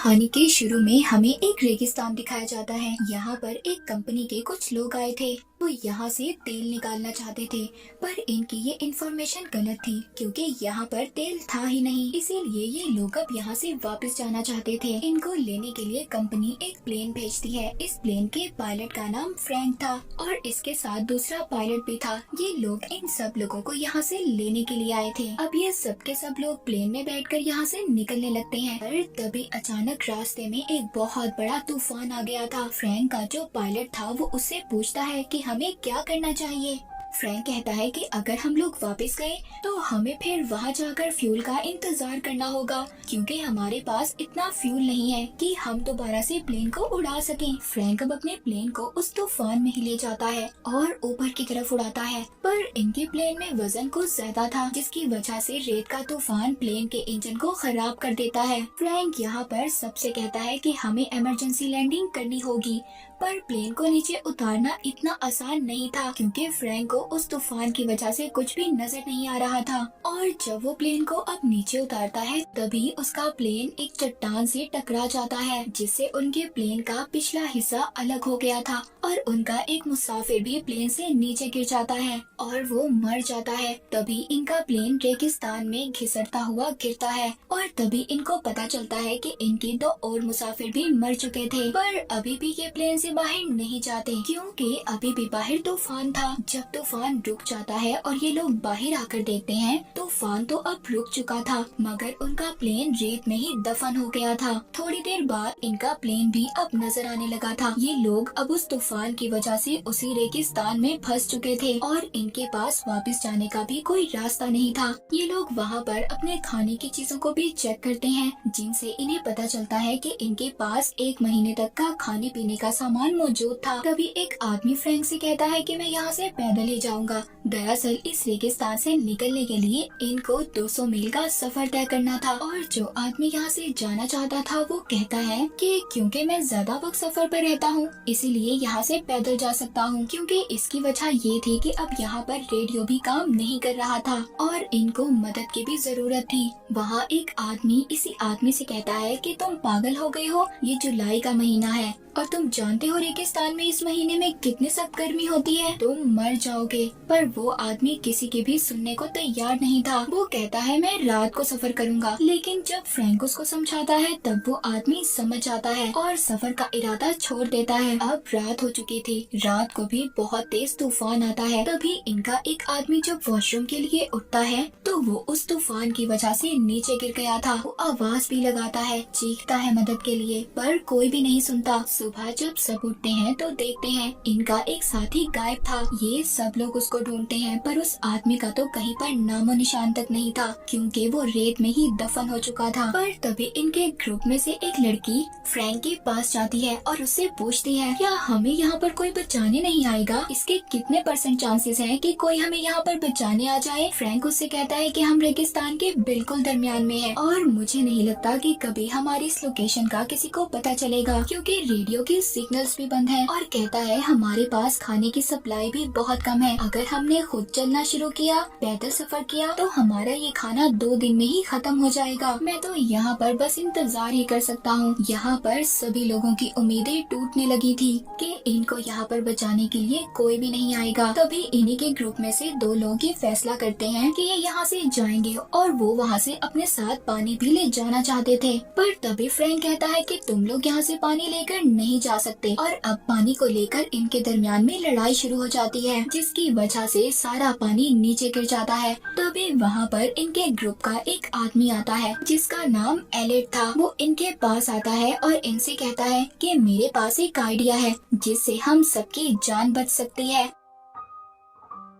कहानी के शुरू में हमें एक रेगिस्तान दिखाया जाता है। यहाँ पर एक कंपनी के कुछ लोग आए थे। वो यहाँ से तेल निकालना चाहते थे, पर इनकी ये इन्फॉर्मेशन गलत थी क्योंकि यहाँ पर तेल था ही नहीं। इसीलिए ये लोग अब यहाँ से वापस जाना चाहते थे। इनको लेने के लिए कंपनी एक प्लेन भेजती है। इस प्लेन के पायलट का नाम फ्रैंक था और इसके साथ दूसरा पायलट भी था। ये लोग इन सब लोगों को यहाँ से लेने के लिए आए थे। अब ये सब के सब लोग प्लेन में बैठकर यहाँ से निकलने लगते हैं, पर तभी अचानक रास्ते में एक बहुत बड़ा तूफान आ गया था। फ्रैंक का जो पायलट था वो उससे पूछता है कि हमें क्या करना चाहिए। फ्रैंक कहता है कि अगर हम लोग वापस गए तो हमें फिर वहाँ जाकर फ्यूल का इंतजार करना होगा क्योंकि हमारे पास इतना फ्यूल नहीं है कि हम दोबारा से प्लेन को उड़ा सकें। फ्रैंक अब अपने प्लेन को उस तूफान में ही ले जाता है और ऊपर की तरफ उड़ाता है, पर इनके प्लेन में वजन कुछ ज्यादा था जिसकी वजह से रेत का तूफान प्लेन के इंजन को खराब कर देता है। फ्रैंक यहाँ पर सबसे कहता है कि हमें इमरजेंसी लैंडिंग करनी होगी, पर प्लेन को नीचे उतारना इतना आसान नहीं था क्योंकि फ्रैंक को उस तूफान की वजह से कुछ भी नजर नहीं आ रहा था। और जब वो प्लेन को अब नीचे उतारता है तभी उसका प्लेन एक चट्टान से टकरा जाता है जिससे उनके प्लेन का पिछला हिस्सा अलग हो गया था और उनका एक मुसाफिर भी प्लेन से नीचे गिर जाता है और वो मर जाता है। तभी इनका प्लेन रेगिस्तान में घिसटता हुआ गिरता है और तभी इनको पता चलता है कि इनके दो और मुसाफिर भी मर चुके थे, पर अभी भी ये प्लेन से बाहर नहीं जाते क्योंकि अभी भी बाहर तूफान था। जब तूफान रुक जाता है और ये लोग बाहर आकर देखते हैं तूफान तो अब रुक चुका था मगर उनका प्लेन रेत में ही दफन हो गया था। थोड़ी देर बाद इनका प्लेन भी अब नजर आने लगा था। ये लोग अब उस तूफान की वजह से उसी रेगिस्तान में फंस चुके थे और इनके पास वापस जाने का भी कोई रास्ता नहीं था। ये लोग वहाँ पर अपने खाने की चीजों को भी चेक करते हैं जिनसे इन्हें पता चलता है कि इनके पास 1 महीने तक का खाने पीने का सामान मौजूद था। तभी एक आदमी फ्रैंक से कहता है कि मैं यहाँ से पैदल ही जाऊंगा। दरअसल इस रेगिस्तान से निकलने के लिए इनको 200 मील का सफर तय करना था और जो आदमी यहाँ से जाना चाहता था वो कहता है कि क्योंकि मैं ज्यादा वक्त सफर पर रहता हूँ इसीलिए यहाँ से पैदल जा सकता हूँ, क्योंकि इसकी वजह ये थी कि अब यहाँ पर रेडियो भी काम नहीं कर रहा था और इनको मदद की भी जरूरत थी। वहाँ एक आदमी इसी आदमी से कहता है कि तुम पागल हो गए हो, ये जुलाई का महीना है और तुम जानते हो रेगिस्तान में इस महीने में कितनी सख्त गर्मी होती है, तुम मर जाओगे। पर वो आदमी किसी की भी सुनने को तैयार नहीं था। वो कहता है मैं रात को सफर करूंगा, लेकिन जब फ्रैंक उसको समझाता है तब वो आदमी समझ जाता है और सफर का इरादा छोड़ देता है। अब रात हो चुकी थी। रात को भी बहुत तेज तूफान आता है। तभी इनका एक आदमी जब वॉशरूम के लिए उठता है तो वो उस तूफान की वजह से नीचे गिर गया था। वो आवाज भी लगाता है, चीखता है मदद के लिए, पर कोई भी नहीं सुनता। सुबह जब सब उठते हैं तो देखते हैं इनका एक साथी गायब था। ये सब लोग उसको ढूंढते हैं पर उस आदमी का तो कहीं पर नामो निशान तक नहीं था क्योंकि वो रेत में ही दफन हो चुका था। पर तभी इनके ग्रुप में से एक लड़की फ्रैंक के पास जाती है और उससे पूछती है क्या हमें यहाँ पर कोई बचाने नहीं आएगा, इसके कितने % चांसेस हैं कि कोई हमें यहाँ पर बचाने आ जाए। फ्रैंक उससे कहता है कि हम रेगिस्तान के बिल्कुल दरमियान में हैं और मुझे नहीं लगता कि कभी हमारी इस लोकेशन का किसी को पता चलेगा क्योंकि रेडियो के सिग्नल्स भी बंद हैं। और कहता है हमारे पास खाने की सप्लाई भी बहुत कम है। अगर हमने खुद चलना शुरू किया, पैदल सफर किया तो हमारा ये खाना 2 दिन में ही खत्म हो जाएगा। मैं तो यहाँ पर बस इंतजार ही कर सकता हूँ। यहाँ पर सभी लोगों की उम्मीदें टूटने लगी थी कि इनको यहाँ पर बचाने के लिए कोई भी नहीं आएगा। तभी इन्हीं के ग्रुप में से 2 लोग ये फैसला करते हैं कि ये यहाँ से जाएंगे और वो वहाँ से अपने साथ पानी भी ले जाना चाहते थे। पर तभी फ्रैंक कहता है कि तुम लोग यहाँ से पानी लेकर नहीं जा सकते और अब पानी को लेकर इनके दरमियान में लड़ाई शुरू हो जाती है जिसकी वजह से सारा पानी नीचे गिर जाता है। तभी वहाँ पर इनके ग्रुप का एक आदमी आता है जिसका नाम एलेट था। वो इनके पास आता है और इनसे कहता है कि मेरे पास एक आइडिया है जिससे हम सबकी जान बच सकती है।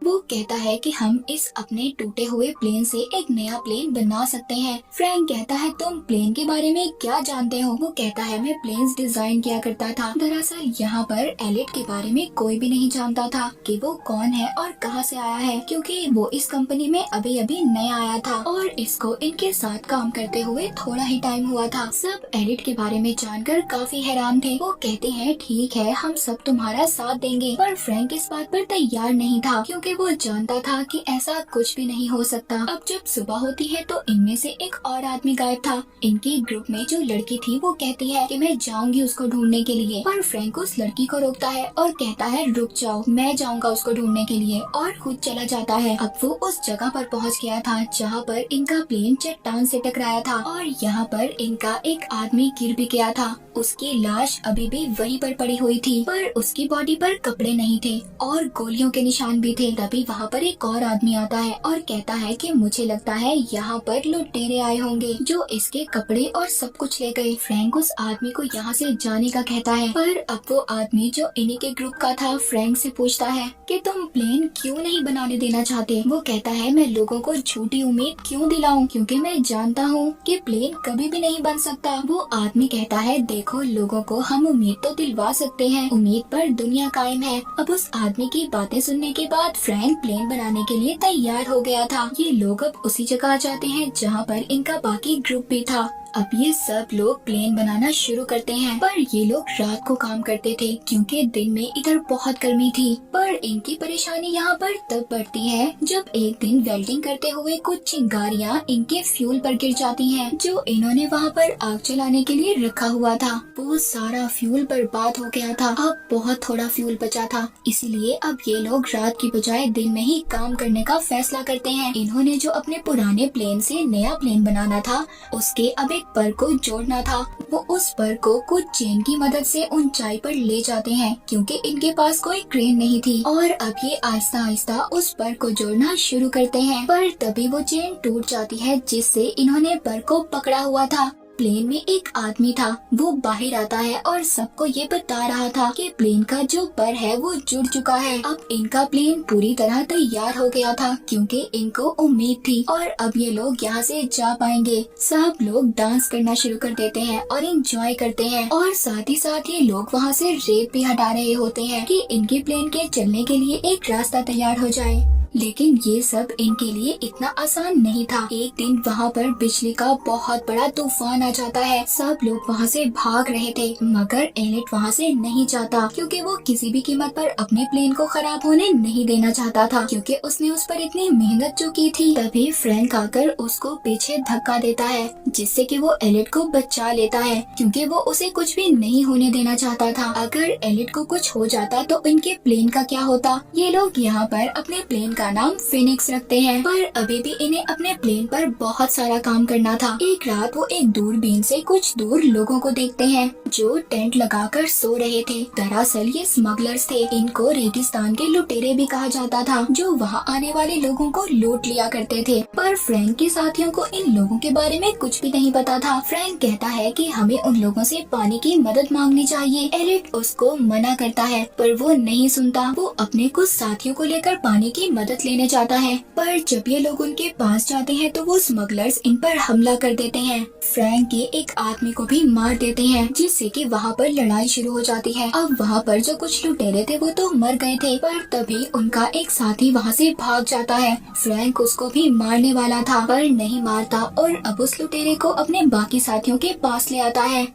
वो कहता है कि हम इस अपने टूटे हुए प्लेन से एक नया प्लेन बना सकते हैं। फ्रैंक कहता है तुम प्लेन के बारे में क्या जानते हो। वो कहता है मैं प्लेन्स डिजाइन किया करता था। दरअसल यहाँ पर एलिट के बारे में कोई भी नहीं जानता था कि वो कौन है और कहाँ से आया है क्योंकि वो इस कंपनी में अभी अभी नया आया था और इसको इनके साथ काम करते हुए थोड़ा ही टाइम हुआ था। सब एलिट के बारे में जानकर काफी हैरान थे। वो कहते हैं ठीक है हम सब तुम्हारा साथ देंगे, पर फ्रैंक इस बात पर तैयार नहीं था क्योंकि क्योंकि वो जानता था कि ऐसा कुछ भी नहीं हो सकता। अब जब सुबह होती है तो इनमें से एक और आदमी गायब था। इनके ग्रुप में जो लड़की थी वो कहती है कि मैं जाऊंगी उसको ढूंढने के लिए, पर फ्रैंक उस लड़की को रोकता है और कहता है रुक जाओ, मैं जाऊंगा उसको ढूंढने के लिए, और खुद चला जाता है। अब वो उस जगह पर पहुंच गया था जहां पर इनका प्लेन चट्टान से टकराया था और यहाँ पर इनका एक आदमी गिर भी गया था। उसकी लाश अभी भी वहीं पर पड़ी हुई थी, पर उसकी बॉडी पर कपड़े नहीं थे और गोलियों के निशान भी थे। तभी वहाँ पर एक और आदमी आता है और कहता है कि मुझे लगता है यहाँ पर लुटेरे आए होंगे जो इसके कपड़े और सब कुछ ले गए। फ्रैंक उस आदमी को यहाँ से जाने का कहता है, पर अब वो आदमी जो इन्हीं के ग्रुप का था फ्रैंक से पूछता है कि तुम प्लेन क्यों नहीं बनाने देना चाहते। वो कहता है मैं लोगों को झूठी उम्मीद क्यों दिलाऊं, क्योंकि मैं जानता हूँ कि प्लेन कभी भी नहीं बन सकता। वो आदमी कहता है देखो, लोगों को हम उम्मीद तो दिलवा सकते हैं, उम्मीद पर दुनिया कायम है। अब उस आदमी की बातें सुनने के बाद फ्रैंक प्लेन बनाने के लिए तैयार हो गया था। ये लोग अब उसी जगह आ जाते हैं जहाँ पर इनका बाकी ग्रुप भी था। अब ये सब लोग प्लेन बनाना शुरू करते हैं, पर ये लोग रात को काम करते थे क्योंकि दिन में इधर बहुत गर्मी थी। पर इनकी परेशानी यहाँ पर तब बढ़ती है जब एक दिन वेल्डिंग करते हुए कुछ चिंगारियाँ इनके फ्यूल पर गिर जाती हैं, जो इन्होंने वहाँ पर आग जलाने के लिए रखा हुआ था। वो सारा फ्यूल बर्बाद हो गया था। अब बहुत थोड़ा फ्यूल बचा था, इसीलिए अब ये लोग रात की बजाय दिन में ही काम करने का फैसला करते हैं। इन्होंने जो अपने पुराने प्लेन से नया प्लेन बनाना था, उसके अब पर को जोड़ना था। वो उस पर को कुछ चेन की मदद से ऊंचाई पर ले जाते हैं क्योंकि इनके पास कोई क्रेन नहीं थी, और अब ये आहिस्ता आहिस्ता उस पर को जोड़ना शुरू करते हैं। पर तभी वो चेन टूट जाती है जिससे इन्होंने पर को पकड़ा हुआ था। प्लेन में एक आदमी था, वो बाहर आता है और सबको ये बता रहा था कि प्लेन का जो पर है वो जुड़ चुका है। अब इनका प्लेन पूरी तरह तैयार हो गया था क्योंकि इनको उम्मीद थी और अब ये लोग यहाँ से जा पाएंगे। सब लोग डांस करना शुरू कर देते हैं और एंजॉय करते हैं, और साथ ही साथ ये लोग वहाँ से रेत भी हटा रहे होते हैं कि इनके प्लेन के चलने के लिए एक रास्ता तैयार हो जाए। लेकिन ये सब इनके लिए इतना आसान नहीं था। एक दिन वहाँ पर बिजली का बहुत बड़ा तूफान आ जाता है। सब लोग वहाँ से भाग रहे थे, मगर एलिट वहाँ से नहीं जाता क्योंकि वो किसी भी कीमत पर अपने प्लेन को खराब होने नहीं देना चाहता था, क्योंकि उसने उस पर इतनी मेहनत जो की थी। तभी फ्रैंक आकर उसको पीछे धक्का देता है जिससे कि वो एलिट को बचा लेता है, क्योंकि वो उसे कुछ भी नहीं होने देना चाहता था। अगर एलिट को कुछ हो जाता तो इनके प्लेन का क्या होता। ये लोग यहाँ पर अपने प्लेन का नाम फिनिक्स रखते हैं, पर अभी भी इन्हें अपने प्लेन पर बहुत सारा काम करना था। एक रात वो एक दूरबीन से कुछ दूर लोगों को देखते हैं जो टेंट लगाकर सो रहे थे। दरअसल ये स्मगलर्स थे। इनको रेगिस्तान के लुटेरे भी कहा जाता था, जो वहाँ आने वाले लोगों को लूट लिया करते थे। पर फ्रैंक के साथियों को इन लोगों के बारे में कुछ भी नहीं पता था। फ्रैंक कहता है कि हमें उन लोगों से पानी की मदद मांगनी चाहिए। एलिट उसको मना करता है, पर वो नहीं सुनता। वो अपने कुछ साथियों को लेकर पानी की मदद लेने जाता है, पर जब ये लोग उनके पास जाते हैं तो वो स्मगलर्स इन पर हमला कर देते हैं। फ्रैंक के एक आदमी को भी मार देते हैं, जिससे कि वहाँ पर लड़ाई शुरू हो जाती है। अब वहाँ पर जो कुछ लुटेरे थे वो तो मर गए थे, पर तभी उनका एक साथी वहाँ से भाग जाता है। फ्रैंक उसको भी मारने वाला था, पर नहीं मारता और अब उस लुटेरे को अपने बाकी साथियों के पास ले आता है।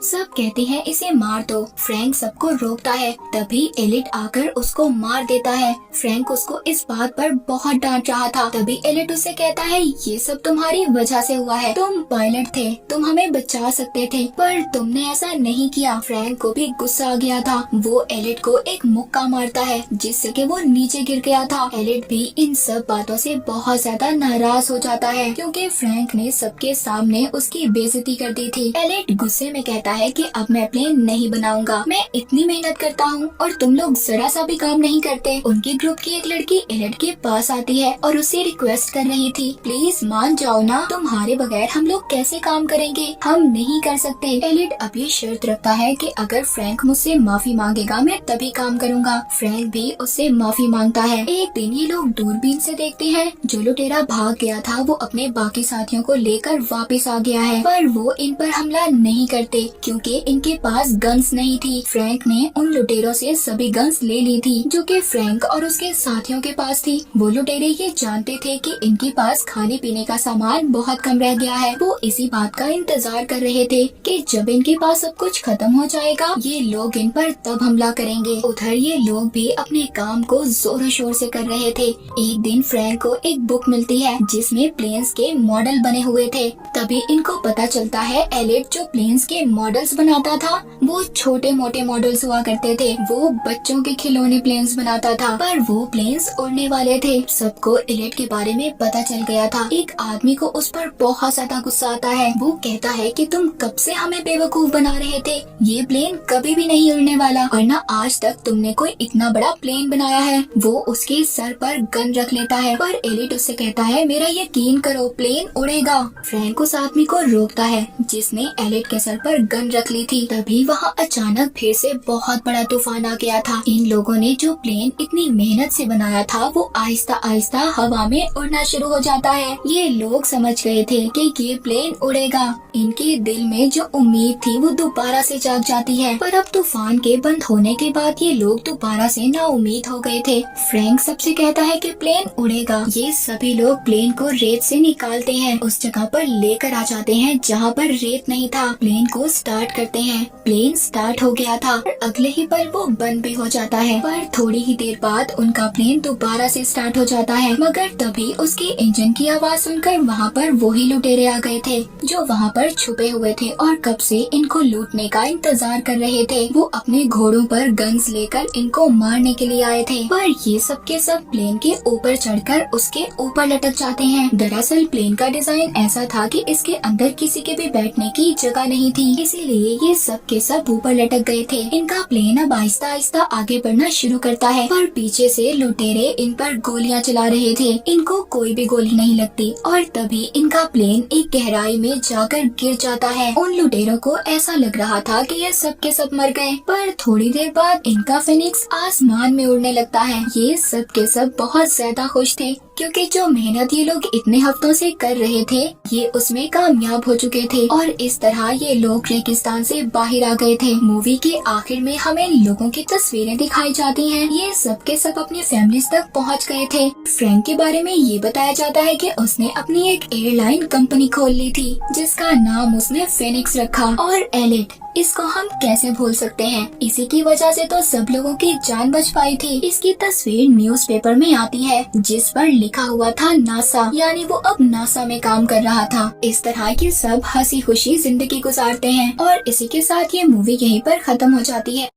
सब कहते हैं इसे मार दो। फ्रैंक सबको रोकता है, तभी एलिट आकर उसको मार देता है। फ्रैंक उसको इस बात पर बहुत डांट रहा था। तभी एलिट उसे कहता है ये सब तुम्हारी वजह से हुआ है, तुम पायलट थे, तुम हमें बचा सकते थे, पर तुमने ऐसा नहीं किया। फ्रैंक को भी गुस्सा आ गया था। वो एलिट को एक मुक्का मारता है जिससे कि वो नीचे गिर गया था। एलिट भी इन सब बातों से बहुत ज्यादा नाराज हो जाता है क्योंकि फ्रैंक ने सबके सामने उसकी बेइज्जती कर दी थी। एलिट गुस्से में कहता है कि अब मैं प्लेन नहीं बनाऊंगा, मैं इतनी मेहनत करता हूँ और तुम लोग जरा सा भी काम नहीं करते। उनके ग्रुप की एक लड़की एलिट के पास आती है और उससे रिक्वेस्ट कर रही थी, प्लीज मान जाओ ना, तुम्हारे बगैर हम लोग कैसे काम करेंगे, हम नहीं कर सकते। एलिट अब ये शर्त रखता है कि अगर फ्रैंक मुझसे माफी मांगेगा मैं तभी काम करूँगा। फ्रैंक भी उससे माफी मांगता है। एक दिन ये लोग दूरबीन से देखते हैं जो लुटेरा भाग गया था वो अपने बाकी साथियों को लेकर वापस आ गया है, पर वो इन पर हमला नहीं करते क्योंकि इनके पास गन्स नहीं थी। फ्रैंक ने उन लुटेरों से सभी गन्स ले ली थी जो कि फ्रैंक और उसके साथियों के पास थी। वो लुटेरे ये जानते थे कि इनके पास खाने पीने का सामान बहुत कम रह गया है। वो इसी बात का इंतजार कर रहे थे कि जब इनके पास सब कुछ खत्म हो जाएगा ये लोग इन पर तब हमला करेंगे। उधर ये लोग भी अपने काम को जोरों शोर से कर रहे थे। एक दिन फ्रैंक को एक बुक मिलती है जिसमें प्लेन्स के मॉडल बने हुए थे। तभी इनको पता चलता है एलिट जो प्लेन्स के मॉडल्स बनाता था वो छोटे मोटे मॉडल्स हुआ करते थे। वो बच्चों के खिलौने प्लेन्स बनाता था पर वो प्लेन्स उड़ने वाले थे। सबको एलिट के बारे में पता चल गया था। एक आदमी को उस पर बहुत ज्यादा गुस्सा आता है। वो कहता है कि तुम कब से हमें बेवकूफ बना रहे थे, ये प्लेन कभी भी नहीं उड़ने वाला और न आज तक तुमने कोई इतना बड़ा प्लेन बनाया है। वो उसके सर पर गन रख लेता है पर एलिट उससे कहता है मेरा यकीन करो प्लेन उड़ेगा। फ्रैंक उस आदमी को रोकता है जिसने एलिट के सर पर गन रख ली थी। तभी वहाँ अचानक फिर से बहुत बड़ा तूफान आ गया था। इन लोगों ने जो प्लेन इतनी मेहनत से बनाया था वो आहिस्ता आहिस्ता हवा में उड़ना शुरू हो जाता है। ये लोग समझ गए थे कि ये प्लेन उड़ेगा। इनके दिल में जो उम्मीद थी वो दोबारा से जाग जाती है। पर अब तूफान के बंद होने के बाद ये लोग दोबारा से नाउम्मीद हो गए थे। फ्रैंक सबसे कहता है कि प्लेन उड़ेगा। ये सभी लोग प्लेन को रेत से निकालते हैं, उस जगह पर लेकर आ जाते हैं जहाँ पर रेत नहीं था। प्लेन को स्टार्ट करते हैं। प्लेन स्टार्ट हो गया था और अगले ही पल वो बंद भी हो जाता है। पर थोड़ी ही देर बाद उनका प्लेन दोबारा से स्टार्ट हो जाता है मगर तभी उसके इंजन की आवाज सुनकर वहाँ पर वही लुटेरे आ गए थे जो वहाँ पर छुपे हुए थे और कब से इनको लूटने का इंतजार कर रहे थे। वो अपने घोड़ों पर गन्स लेकर इनको मारने के लिए आए थे पर ये सब के सब प्लेन के ऊपर चढ़कर उसके ऊपर लटक जाते हैं। दरअसल प्लेन का डिजाइन ऐसा था कि इसके अंदर किसी के भी बैठने की जगह नहीं थी, इसीलिए ये सब के सब ऊपर लटक गए थे। इनका प्लेन अब आहिस्ता आहिस्ता आगे बढ़ना शुरू करता है पर पीछे से लुटेरे इन पर गोलियां चला रहे थे। इनको कोई भी गोली नहीं लगती और तभी इनका प्लेन एक गहराई में जाकर गिर जाता है। उन लुटेरों को ऐसा लग रहा था कि ये सब के सब मर गए पर थोड़ी देर बाद इनका फिनिक्स आसमान में उड़ने लगता है। ये सब के सब बहुत ज्यादा खुश थे क्योंकि जो मेहनत ये लोग इतने हफ्तों से कर रहे थे ये उसमें कामयाब हो चुके थे और इस तरह ये लोग रेगिस्तान से बाहर आ गए थे। मूवी के आखिर में हमें लोगों की तस्वीरें दिखाई जाती हैं। ये सब के सब अपनी फैमिलीज तक पहुंच गए थे। फ्रैंक के बारे में ये बताया जाता है कि उसने अपनी एक एयरलाइन कंपनी खोल ली थी जिसका नाम उसने फिनिक्स रखा। और एलिट, इसको हम कैसे भूल सकते हैं, इसी की वजह से तो सब लोगों की जान बच पाई थी। इसकी तस्वीर न्यूज़पेपर में आती है जिस पर लिखा हुआ था नासा, यानी वो अब नासा में काम कर रहा था। इस तरह के सब हंसी खुशी जिंदगी गुजारते हैं और इसी के साथ ये मूवी यहीं पर खत्म हो जाती है।